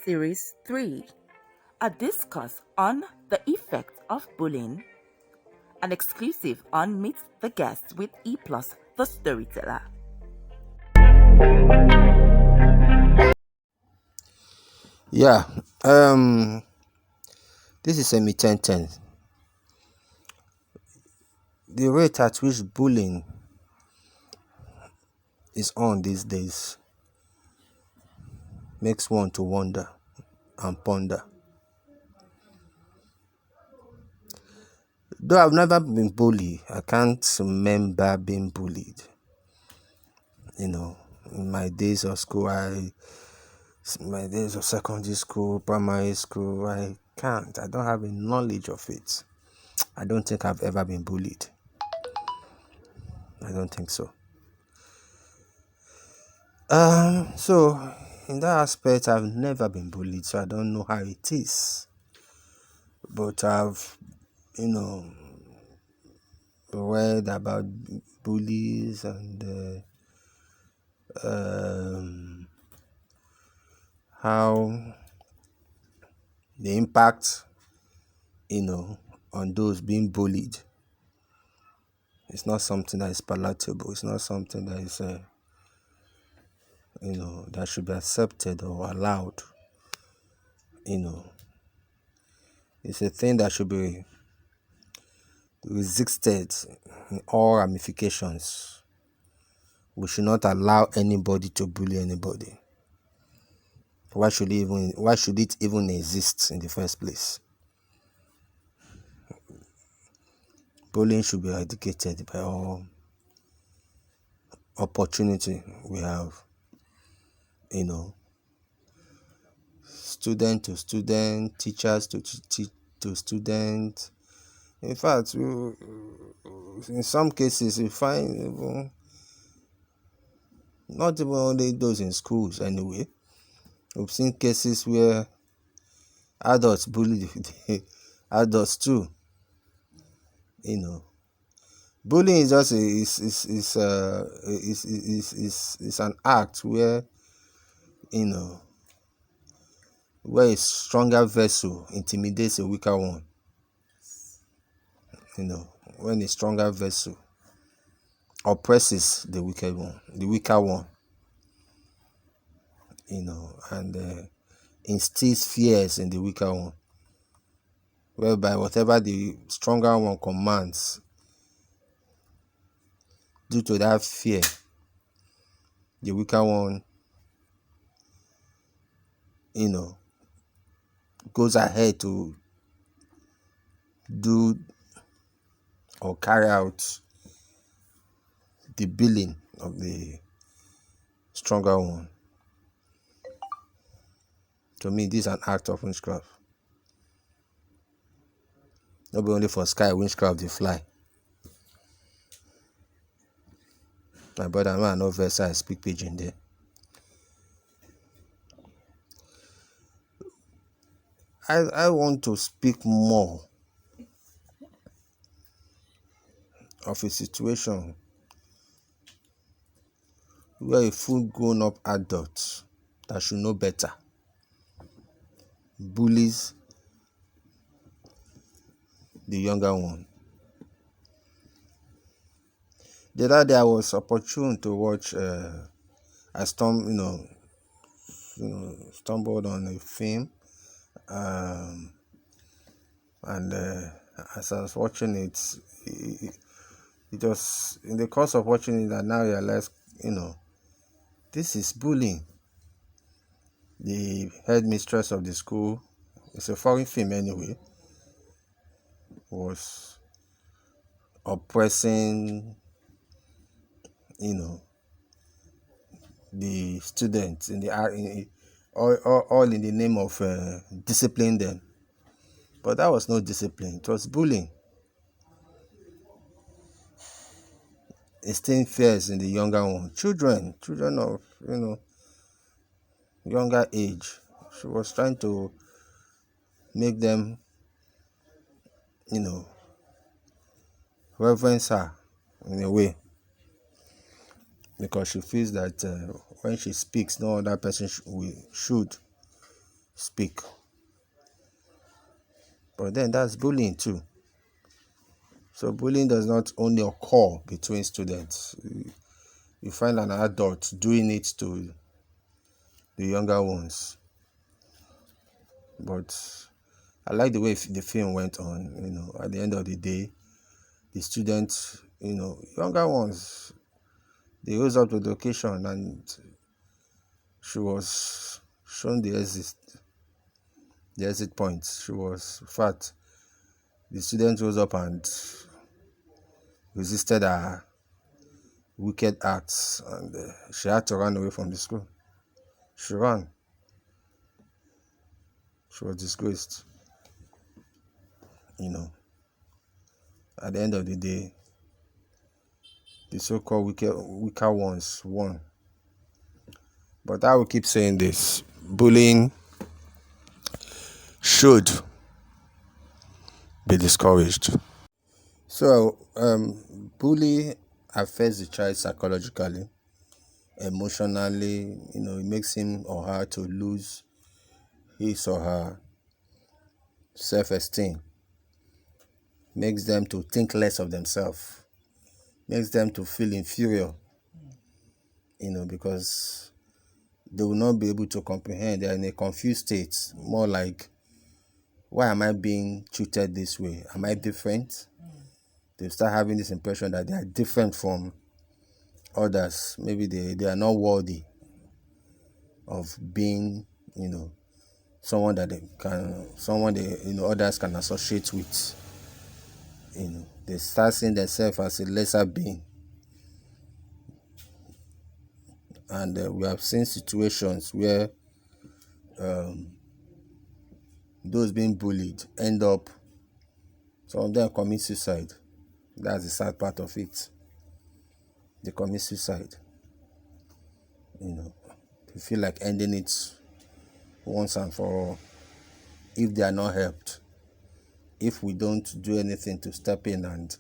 Series 3, a discourse on the effect of bullying, an exclusive on Meet the Guest with E Plus, the Storyteller. Yeah, um, this is a 1010. The rate at which bullying is on these days makes one to wonder and ponder. Though I've never been bullied, I can't remember being bullied. In my days of school, my days of secondary school, primary school, I don't have a knowledge of it. I don't think I've ever been bullied. I don't think so. So in that aspect, I've never been bullied, so I don't know how it is. But I've, read about bullies and how the impact, on those being bullied. It's not something that is palatable. It's not something that is, that should be accepted or allowed. It's a thing that should be resisted in all ramifications. We should not allow anybody to bully anybody. Why should it even exist in the first place? Bullying should be eradicated by all opportunity we have. Student to student, teachers to student. In fact, in some cases, you find not even only those in schools anyway. We've seen cases where adults bully the adults too. Bullying is just is an act where where a stronger vessel intimidates a weaker one. When a stronger vessel oppresses the weaker one, and instills fears in the weaker one, whereby whatever the stronger one commands, due to that fear, the weaker one, goes ahead to do or carry out the billing of the stronger one. To me, this is an act of witchcraft. Not only for sky witchcraft they fly. My brother, man, no verse I speak pidgin there. I want to speak more of a situation where a full grown up adult that should know better bullies the younger one. The other day I was opportune to watch I stumbled on a film, and as I was watching it, it was in the course of watching it that now I realized, this is bullying. The headmistress of the school, it's a foreign film anyway, was oppressing, the students all in the name of disciplining them. But that was no discipline, it was bullying. Instilling fears in the younger one. Children of younger age. She was trying to make them, reverence her in a way, because she feels that when she speaks, no other person should speak. But then that's bullying too. So bullying does not only occur between students. You find an adult doing it to the younger ones. But I like the way the film went on. At the end of the day, the students, younger ones, they rose up to the occasion, and she was shown the exit point. She was, in fact, the student rose up and resisted her wicked acts, and she had to run away from the school. She ran. She was disgraced. At the end of the day, the so-called weaker ones won. But I will keep saying this: bullying should be discouraged. So, bullying affects the child psychologically, emotionally. It makes him or her to lose his or her self-esteem, makes them to think less of themselves, makes them to feel inferior, because they will not be able to comprehend. They're in a confused state, more like, why am I being treated this way? Am I different? They start having this impression that they are different from others. Maybe they are not worthy of being, someone that others can associate with. They start seeing themselves as a lesser being. And we have seen situations where those being bullied end up, some of them commit suicide. That's the sad part of it. They commit suicide. They feel like ending it once and for all if they are not helped. If we don't do anything to step in and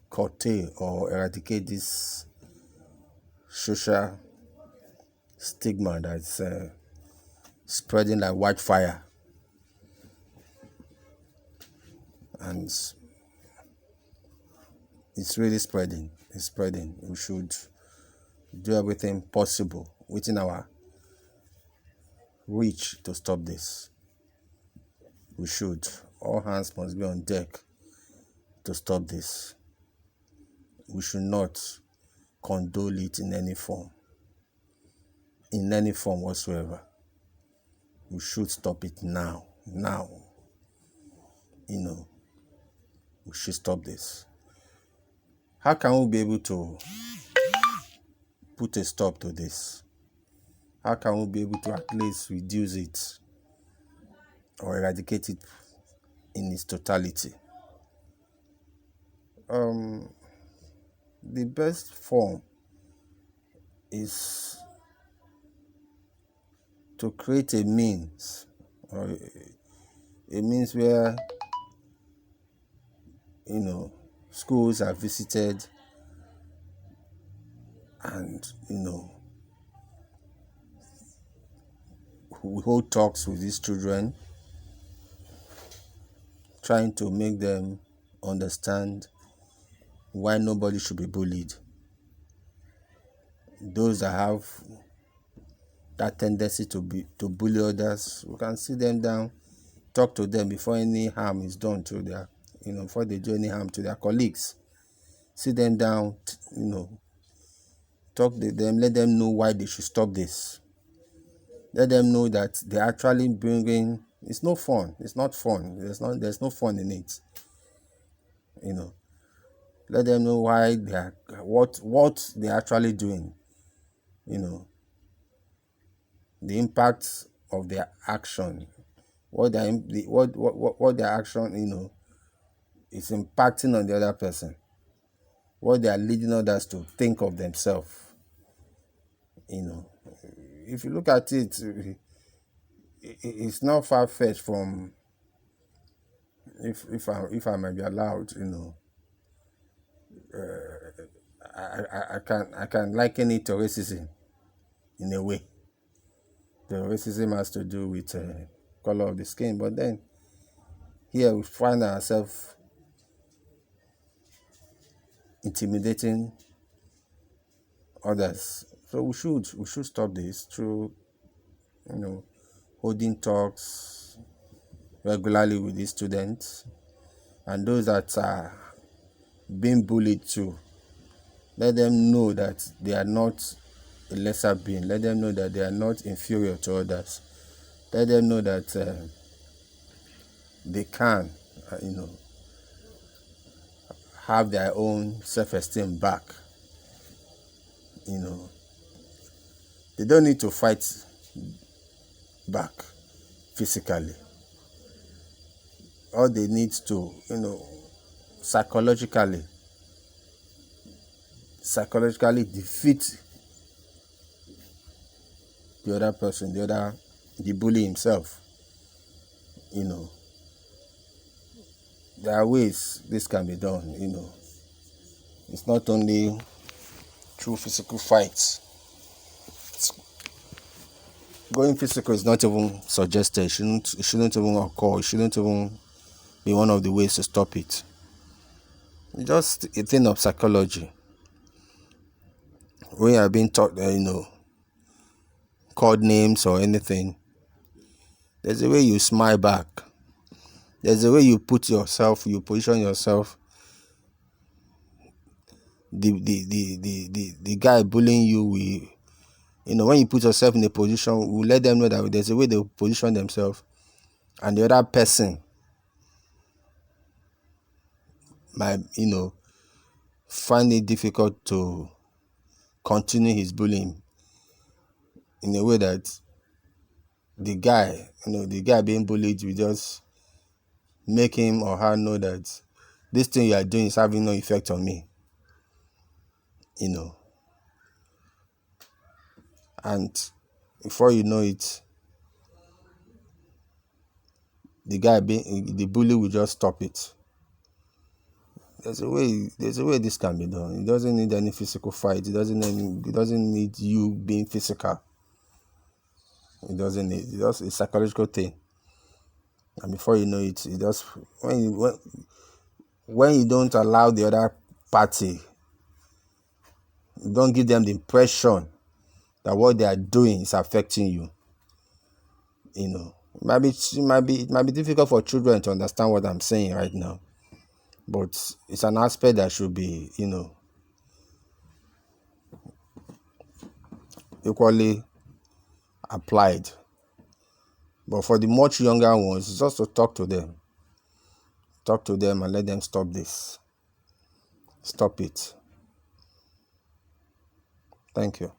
curtail or eradicate this social stigma that's spreading like wildfire. And it's really spreading. It's spreading. We should do everything possible within our reach to stop this. We should. All hands must be on deck to stop this. We should not condole it in any form whatsoever. We should stop it now. We should stop this. How can we be able to put a stop to this? How can we be able to at least reduce it or eradicate it in its totality? The best form is to create a means, or a means where schools are visited, and we hold talks with these children, trying to make them understand why nobody should be bullied. Those that have that tendency to bully others, we can sit them down, talk to them before any harm is done to their, before they do any harm to their colleagues. Sit them down, talk to them, let them know why they should stop this. Let them know that they're actually bringing, it's no fun. It's not fun. There's no fun in it. Let them know why they are, what they're actually doing. The impact of their action, what their action, is impacting on the other person, what they are leading others to think of themselves. If you look at it, it's not far-fetched from, if I might be allowed, I can liken it to racism in a way. the racism has to do with color of the skin, but then here we find ourselves intimidating others. So we should stop this through, holding talks regularly with these students and those that are being bullied too. Let them know that they are not a lesser being. Let them know that they are not inferior to others. Let them know that they can, have their own self-esteem back. They don't need to fight back physically. All they need to, psychologically defeat the other person, the bully himself. There are ways this can be done. It's not only through physical fights. Going physical is not even suggested. It shouldn't even occur. It shouldn't even be one of the ways to stop it. It's just a thing of psychology. When you are being taught, called names or anything, there's a way you smile back. There's a way you position yourself. The guy bullying you, when you put yourself in a position, we let them know that there's a way they position themselves, and the other person might, find it difficult to continue his bullying in a way that the guy being bullied will just make him or her know that this thing you are doing is having no effect on me. And before you know it, the bully will just stop it. There's a way this can be done. It doesn't need any physical fight. It doesn't need you being physical. It doesn't need. It's just a psychological thing. And before you know it, when you don't allow the other party, you don't give them the impression that what they are doing is affecting you. It might be difficult for children to understand what I'm saying right now, but it's an aspect that should be, equally applied. But for the much younger ones, it's just to talk to them and let them stop this. Stop it. Thank you.